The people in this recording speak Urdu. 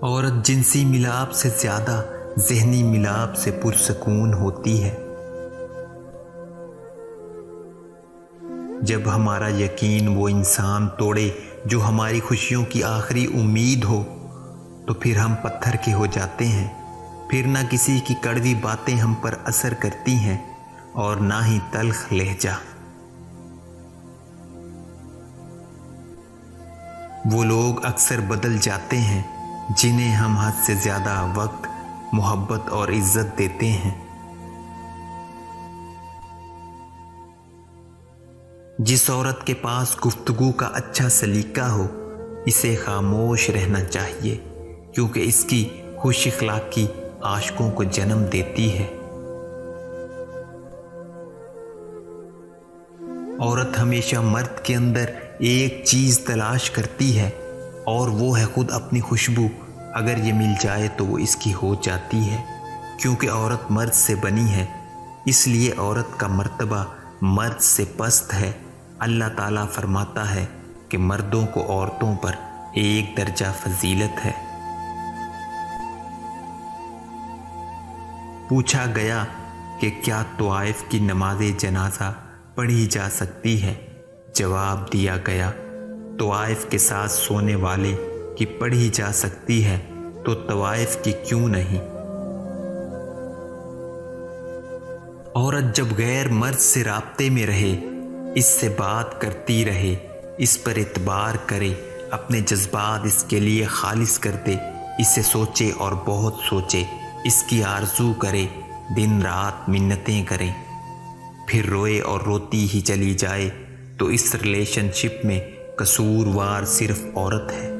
عورت جنسی ملاپ سے زیادہ ذہنی ملاپ سے پرسکون ہوتی ہے۔ جب ہمارا یقین وہ انسان توڑے جو ہماری خوشیوں کی آخری امید ہو تو پھر ہم پتھر کے ہو جاتے ہیں۔ پھر نہ کسی کی کڑوی باتیں ہم پر اثر کرتی ہیں اور نہ ہی تلخ لہجہ۔ وہ لوگ اکثر بدل جاتے ہیں جنہیں ہم حد سے زیادہ وقت، محبت اور عزت دیتے ہیں۔ جس عورت کے پاس گفتگو کا اچھا سلیقہ ہو اسے خاموش رہنا چاہیے، کیونکہ اس کی خوش اخلاقی عاشقوں کو جنم دیتی ہے۔ عورت ہمیشہ مرد کے اندر ایک چیز تلاش کرتی ہے اور وہ ہے خود اپنی خوشبو۔ اگر یہ مل جائے تو وہ اس کی ہو جاتی ہے، کیونکہ عورت مرد سے بنی ہے، اس لیے عورت کا مرتبہ مرد سے پست ہے۔ اللہ تعالیٰ فرماتا ہے کہ مردوں کو عورتوں پر ایک درجہ فضیلت ہے۔ پوچھا گیا کہ کیا طوائف کی نماز جنازہ پڑھی جا سکتی ہے؟ جواب دیا گیا طوائف کے ساتھ سونے والے کی پڑھی جا سکتی ہے تو طوائف کی کیوں نہیں؟ عورت جب غیر مرد سے رابطے میں رہے، اس سے بات کرتی رہے، اس پر اعتبار کرے، اپنے جذبات اس کے لیے خالص کر دے، اسے سوچے اور بہت سوچے، اس کی آرزو کرے، دن رات منتیں کرے، پھر روئے اور روتی ہی چلی جائے تو اس ریلیشن شپ میں قصوروار صرف عورت ہے۔